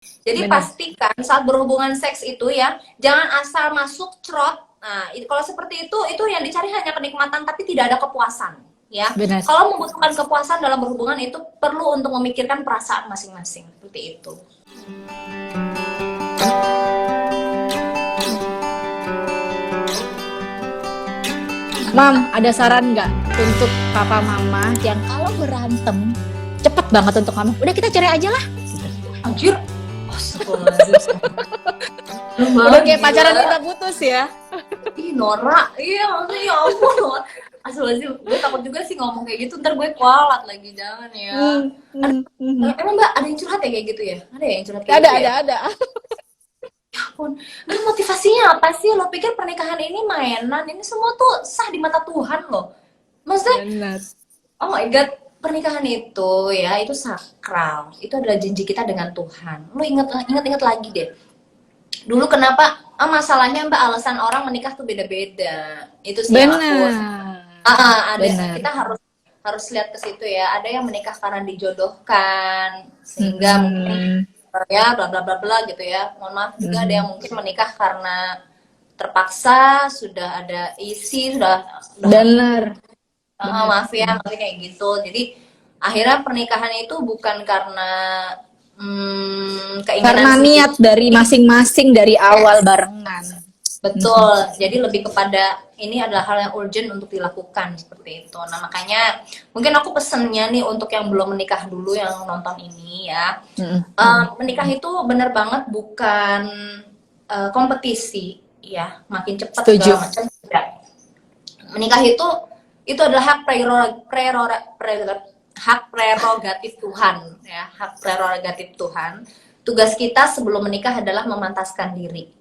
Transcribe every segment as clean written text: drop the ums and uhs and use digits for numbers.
Jadi Benar. pastikan saat berhubungan seks itu ya, jangan asal masuk cerot. Nah, kalau seperti itu yang dicari hanya kenikmatan tapi tidak ada kepuasan, ya. Benar. Kalau membutuhkan kepuasan dalam berhubungan itu perlu untuk memikirkan perasaan masing-masing, seperti itu. Mam, ada saran nggak untuk papa mama yang kalau berantem cepet banget untuk ngomong, udah kita cerai aja lah. Anjir. Astagfirullahaladzim. Udah kayak pacaran kita putus ya. Ih, Nora. Iya, maksudnya ya ampun, Nora. Astagfirullahaladzim. Gue takut juga sih ngomong kayak gitu, ntar gue kualat lagi. Jangan ya. Emang Mbak, ada yang curhat ya kayak gitu ya? Ada ya yang curhat kayak gitu ya? Ada. Ya ampun, lu motivasinya apa sih? Lo pikir pernikahan ini mainan? Ini semua tuh sah di mata Tuhan loh. Maksudnya, Benar. oh my God, pernikahan itu ya, itu sakral. Itu adalah janji kita dengan Tuhan. Lu ingat lagi deh. Dulu kenapa masalahnya Mbak, alasan orang menikah tuh beda-beda. Itu sih yang aku. Ada. Benar. Kita harus lihat ke situ ya. Ada yang menikah karena dijodohkan, sehingga mungkin ya bla bla bla bla gitu ya. Mohon maaf juga ada yang mungkin menikah karena terpaksa, sudah ada isi, sudah Benar. maaf ya, maksudnya kayak gitu. Jadi akhirnya pernikahan itu bukan karena keinginan Karena niat dari masing-masing dari awal barengan. Betul. Jadi lebih kepada ini adalah hal yang urgent untuk dilakukan seperti itu. Nah, makanya mungkin aku pesennya nih untuk yang belum menikah dulu yang nonton ini ya. Menikah itu bener banget bukan kompetisi ya, makin cepat Setuju. segala macam tidak. Menikah itu adalah hak prerogatif Tuhan ya, hak prerogatif Tuhan. Tugas kita sebelum menikah adalah memantaskan diri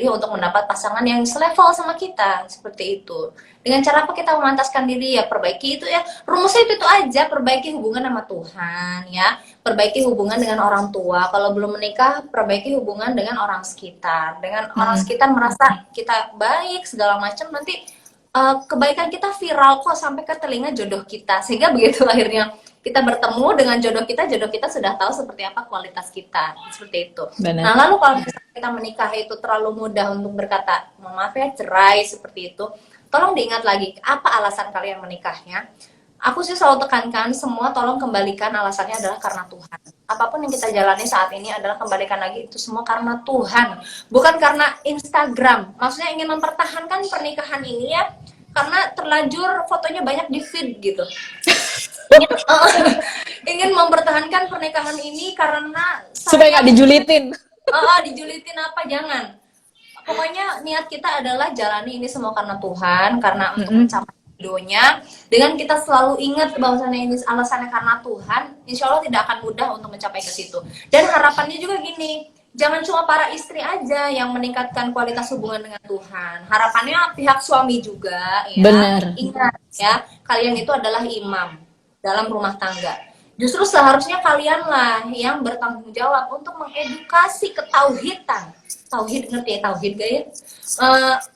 untuk mendapat pasangan yang selevel sama kita, seperti itu. Dengan cara apa kita memantaskan diri ya, perbaiki itu ya, rumusnya itu aja, perbaiki hubungan sama Tuhan ya, perbaiki hubungan dengan orang tua. Kalau belum menikah, perbaiki hubungan dengan orang sekitar. Dengan orang sekitar merasa kita baik segala macam, nanti kebaikan kita viral kok sampai ke telinga jodoh kita, sehingga begitu akhirnya kita bertemu dengan jodoh kita sudah tahu seperti apa kualitas kita, seperti itu. Benar. Nah, lalu kalau misalnya kita menikah itu terlalu mudah untuk berkata, maaf ya, cerai seperti itu, tolong diingat lagi, apa alasan kalian menikahnya? Aku sih selalu tekankan, semua tolong kembalikan alasannya adalah karena Tuhan. Apapun yang kita jalani saat ini adalah kembalikan lagi, itu semua karena Tuhan. Bukan karena Instagram. Maksudnya ingin mempertahankan pernikahan ini ya, karena terlanjur fotonya banyak di feed gitu. Ingin mempertahankan pernikahan ini karena supaya nggak dijulitin. Dijulitin apa, jangan. Pokoknya niat kita adalah jalani ini semua karena Tuhan, karena untuk mencapai ridhonya. Dengan kita selalu ingat bahwasannya ini alasannya karena Tuhan, insya Allah tidak akan mudah untuk mencapai ke situ. Dan harapannya juga gini, jangan cuma para istri aja yang meningkatkan kualitas hubungan dengan Tuhan. Harapannya pihak suami juga ya. Benar. Ingat ya, kalian itu adalah imam dalam rumah tangga. Justru seharusnya kalianlah yang bertanggung jawab untuk mengedukasi ketauhidan. Tauhid, ngerti ya tauhid gak ya?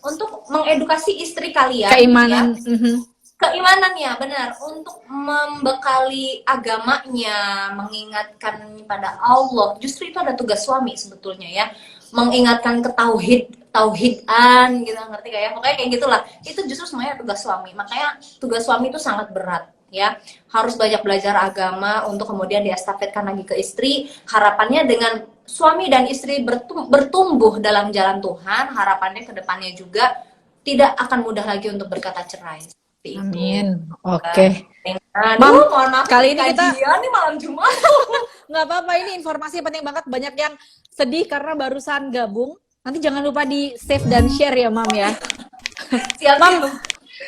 Untuk mengedukasi istri kalian. Keimanan. Ya. Keimanannya, benar. Untuk membekali agamanya, mengingatkan pada Allah. Justru itu ada tugas suami sebetulnya ya. Mengingatkan ke tauhidan gitu, ngerti gak ya? Pokoknya kayak gitulah. Itu justru semuanya tugas suami. Makanya tugas suami itu sangat berat. Ya, harus banyak belajar agama untuk kemudian diestafetkan lagi ke istri. Harapannya dengan suami dan istri bertumbuh dalam jalan Tuhan, harapannya ke depannya juga tidak akan mudah lagi untuk berkata cerai. Amin. Oke. Mam, mohon maaf, kali ini kita nih malam Jumat. Nggak apa-apa, ini informasi penting banget. Banyak yang sedih karena barusan gabung. Nanti jangan lupa di save dan share ya, Mam ya. Siap, Mam.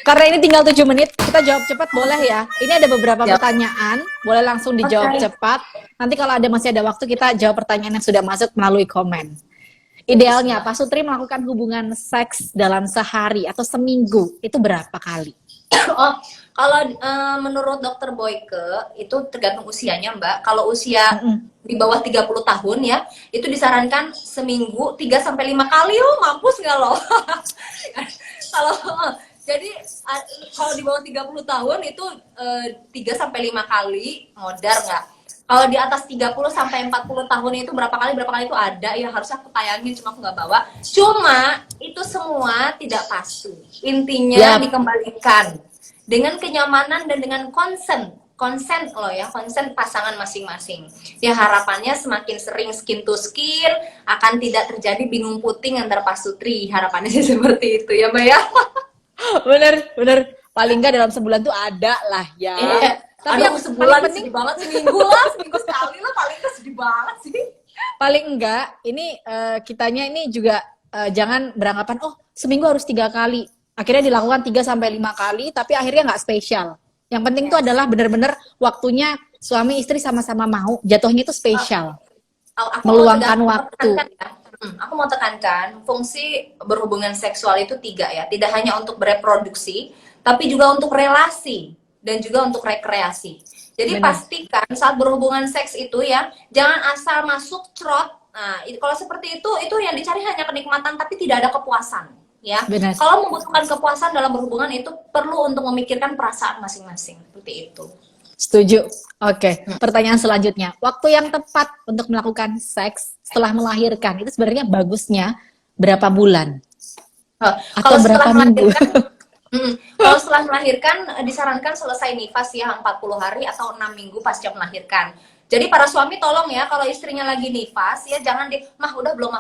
Karena ini tinggal 7 menit, kita jawab cepat boleh ya? Ini ada beberapa pertanyaan, boleh langsung dijawab cepat. Nanti kalau masih ada waktu, kita jawab pertanyaan yang sudah masuk melalui komen. Idealnya, Pak Sutri melakukan hubungan seks dalam sehari atau seminggu, itu berapa kali? Kalau menurut Dokter Boyke, itu tergantung usianya Mbak. Kalau usia di bawah 30 tahun ya, itu disarankan seminggu 3-5 kali. Mampus nggak loh? Jadi kalau di bawah 30 tahun itu 3-5 kali, modar nggak? Kalau di atas 30 sampai 40 tahun itu berapa kali itu ada ya, harusnya aku tayangin cuma aku nggak bawa. Cuma itu semua tidak pasti. Intinya dikembalikan dengan kenyamanan dan dengan konsen loh ya, konsen pasangan masing-masing. Ya harapannya semakin sering skin to skin akan tidak terjadi bingung puting antar pasutri. Harapannya sih seperti itu ya, Mbak ya. Bener. Paling nggak dalam sebulan tuh ada lah ya. Tapi yang sebulan sedih banget, seminggu sekali lah paling nggak, sedih banget sih. Paling enggak, ini kitanya ini juga jangan beranggapan oh seminggu harus 3 kali. Akhirnya dilakukan 3-5 kali, tapi akhirnya nggak spesial. Yang penting tuh adalah benar-benar waktunya suami istri sama-sama mau, jatuhnya itu spesial. Meluangkan waktu. Aku mau tekankan, fungsi berhubungan seksual itu 3 ya. Tidak hanya untuk bereproduksi, tapi juga untuk relasi dan juga untuk rekreasi. Jadi pastikan saat berhubungan seks itu ya, jangan asal masuk crot. Nah, kalau seperti itu yang dicari hanya kenikmatan tapi tidak ada kepuasan, ya. Kalau membutuhkan kepuasan dalam berhubungan itu perlu untuk memikirkan perasaan masing-masing, seperti itu. Setuju. Oke. Pertanyaan selanjutnya, waktu yang tepat untuk melakukan seks setelah melahirkan itu sebenarnya bagusnya berapa bulan? Atau berapa minggu? Kalau setelah melahirkan disarankan selesai nifas ya 40 hari atau 6 minggu pasca melahirkan. Jadi para suami tolong ya, kalau istrinya lagi nifas ya jangan mah udah belum,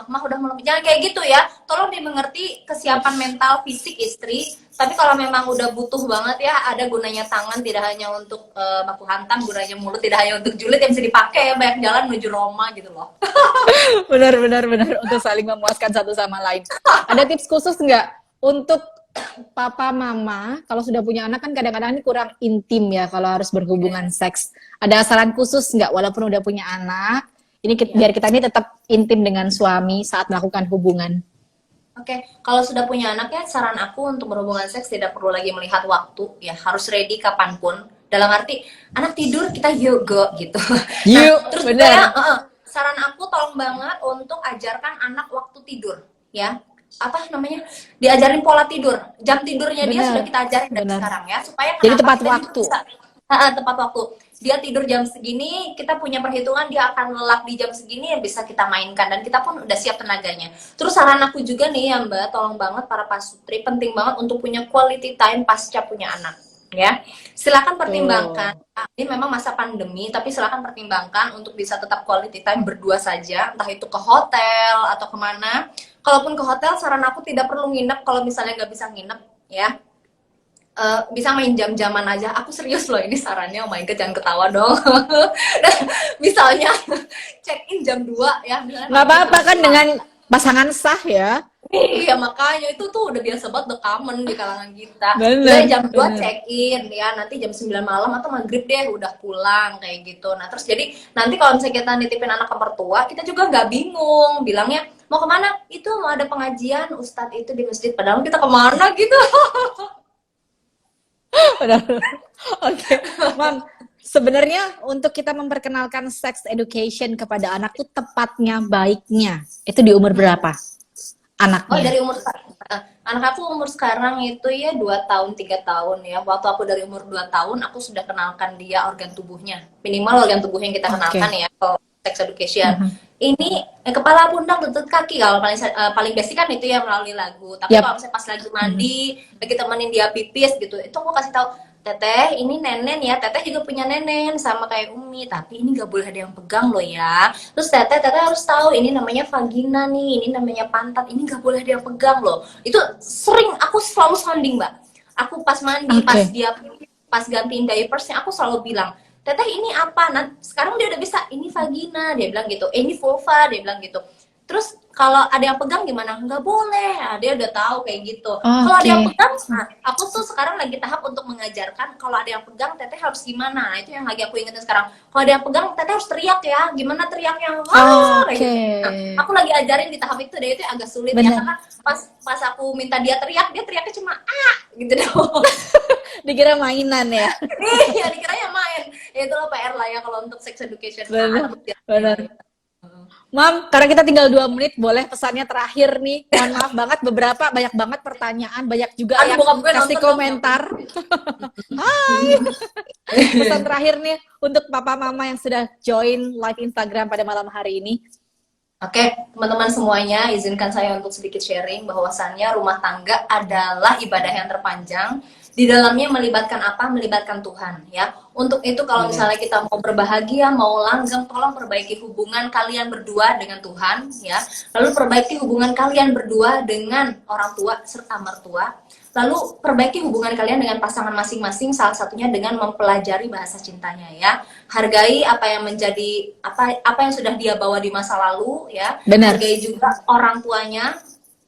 jangan kayak gitu ya. Tolong dimengerti kesiapan mental fisik istri. Tapi kalau memang udah butuh banget ya, ada gunanya tangan tidak hanya untuk baku hantam, gunanya mulut tidak hanya untuk julid, yang bisa dipakai ya, banyak jalan menuju Roma gitu loh. benar untuk saling memuaskan satu sama lain. Ada tips khusus nggak untuk papa mama kalau sudah punya anak, kan kadang-kadang ini kurang intim ya kalau harus berhubungan seks. Ada saran khusus nggak walaupun udah punya anak? Ini biar kita ini tetap intim dengan suami saat melakukan hubungan. Oke, kalau sudah punya anak ya, saran aku untuk berhubungan seks tidak perlu lagi melihat waktu ya, harus ready kapanpun. Dalam arti anak tidur kita yuk go gitu. Terus bener. Saran aku tolong banget untuk ajarkan anak waktu tidur ya. Apa namanya, diajarin pola tidur, jam tidurnya dia sudah kita ajarin dari sekarang ya, supaya jadi tepat waktu. Tepat waktu dia tidur jam segini, kita punya perhitungan dia akan lelap di jam segini, yang bisa kita mainkan dan kita pun udah siap tenaganya. Terus saran aku juga nih ya Mbak, tolong banget para pasutri, penting banget untuk punya quality time pasca punya anak ya. Silakan pertimbangkan. Ini memang masa pandemi, tapi silakan pertimbangkan untuk bisa tetap quality time berdua saja, entah itu ke hotel atau kemana. Kalaupun ke hotel, saran aku tidak perlu nginep kalau misalnya nggak bisa nginep, ya. Bisa main jam-jaman aja. Aku serius loh, ini sarannya, oh my god, jangan ketawa dong. Misalnya check-in jam 2 ya. Nggak apa-apa kan dengan pasangan sah ya. Iya, makanya itu tuh udah biasa banget, udah common di kalangan kita. Udah jam 2 check-in ya, nanti jam 9 malam atau maghrib deh udah pulang kayak gitu. Nah terus jadi nanti kalau misalnya kita nitipin anak ke mertua, kita juga nggak bingung bilangnya mau kemana, itu mau ada pengajian ustadz itu di masjid, padahal kita kemana gitu. Oke, Mam, sebenarnya untuk kita memperkenalkan sex education kepada anak tuh tepatnya baiknya itu di umur berapa anaknya? Oh, dari umur anak aku umur sekarang itu ya 2 tahun 3 tahun ya. Waktu aku dari umur 2 tahun aku sudah kenalkan dia organ tubuhnya, minimal organ tubuh yang kita kenalkan ya kalau sex education. Ini kepala, pundak, lutut, kaki, kalau paling basic kan itu ya melalui lagu. Tapi kalau misalnya pas lagi mandi, lagi temenin dia pipis gitu, itu aku kasih tahu, Teteh, ini nenen ya, Teteh juga punya nenen sama kayak Umi, tapi ini nggak boleh ada yang pegang loh ya. Terus Teteh harus tahu ini namanya vagina nih, ini namanya pantat, ini nggak boleh ada yang pegang loh. Itu sering aku selalu sounding Mbak. Aku pas mandi, pas gantiin diapersnya, aku selalu bilang, Teteh ini apa? Nah, sekarang dia udah bisa, ini vagina, dia bilang gitu. Ini vulva, dia bilang gitu. Terus kalau ada yang pegang gimana? Nggak boleh. Nah, dia udah tahu kayak gitu. Kalau ada yang pegang, nah, aku tuh sekarang lagi tahap untuk mengajarkan kalau ada yang pegang, Teteh harus gimana. Nah, itu yang lagi aku ingetin sekarang. Kalau ada yang pegang, Teteh harus teriak ya. Gimana teriaknya? Kayak gitu. Nah, aku lagi ajarin di tahap itu, deh itu agak sulit ya, karena pas aku minta dia teriaknya cuma gitu dong. Dikira mainan ya. Iya, dikiranya main. Ya itu loh PR lah ya kalau untuk sex education. Benar. Mam, karena kita tinggal 2 menit, boleh pesannya terakhir nih. Mohon maaf banget, banyak banget pertanyaan, banyak juga Aduh, yang bokap gue kasih nonton komentar. Hai. Pesan terakhir nih untuk papa mama yang sudah join live Instagram pada malam hari ini. Oke, teman-teman semuanya, izinkan saya untuk sedikit sharing bahwasannya rumah tangga adalah ibadah yang terpanjang. Di dalamnya melibatkan apa? Melibatkan Tuhan, ya. Untuk itu kalau misalnya kita mau berbahagia, mau langgeng, tolong perbaiki hubungan kalian berdua dengan Tuhan, ya. Lalu perbaiki hubungan kalian berdua dengan orang tua serta mertua. Lalu perbaiki hubungan kalian dengan pasangan masing-masing, salah satunya dengan mempelajari bahasa cintanya, ya. Hargai apa yang menjadi apa yang sudah dia bawa di masa lalu, ya. Benar. Hargai juga orang tuanya.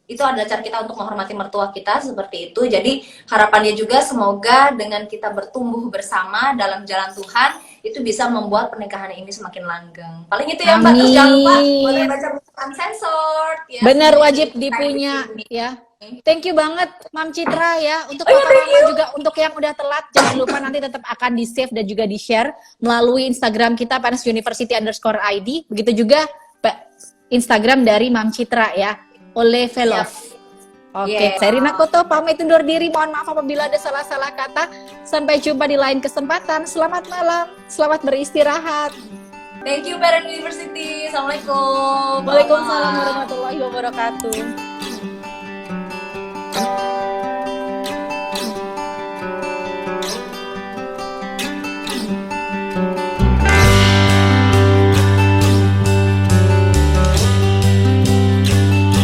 Itu adalah cara kita untuk menghormati mertua kita, seperti itu. Jadi harapannya juga semoga dengan kita bertumbuh bersama dalam jalan Tuhan, itu bisa membuat pernikahan ini semakin langgeng. Paling itu ya Mbak. Terus jangan lupa boleh baca buku Uncensored, ya. Benar, wajib dipunya, ya. Thank you banget Mam Citra ya. Untuk papa mama juga, untuk yang udah telat, jangan lupa nanti tetap akan di save dan juga di share melalui Instagram kita PNSUniversity_ID. Begitu juga Instagram dari Mam Citra ya, oleh Velov. Oke, saya Rina Koto pamit undur diri. Mohon maaf apabila ada salah-salah kata. Sampai jumpa di lain kesempatan. Selamat malam, selamat beristirahat. Thank you Parent University. Assalamualaikum. Waalaikumsalam warahmatullahi wabarakatuh.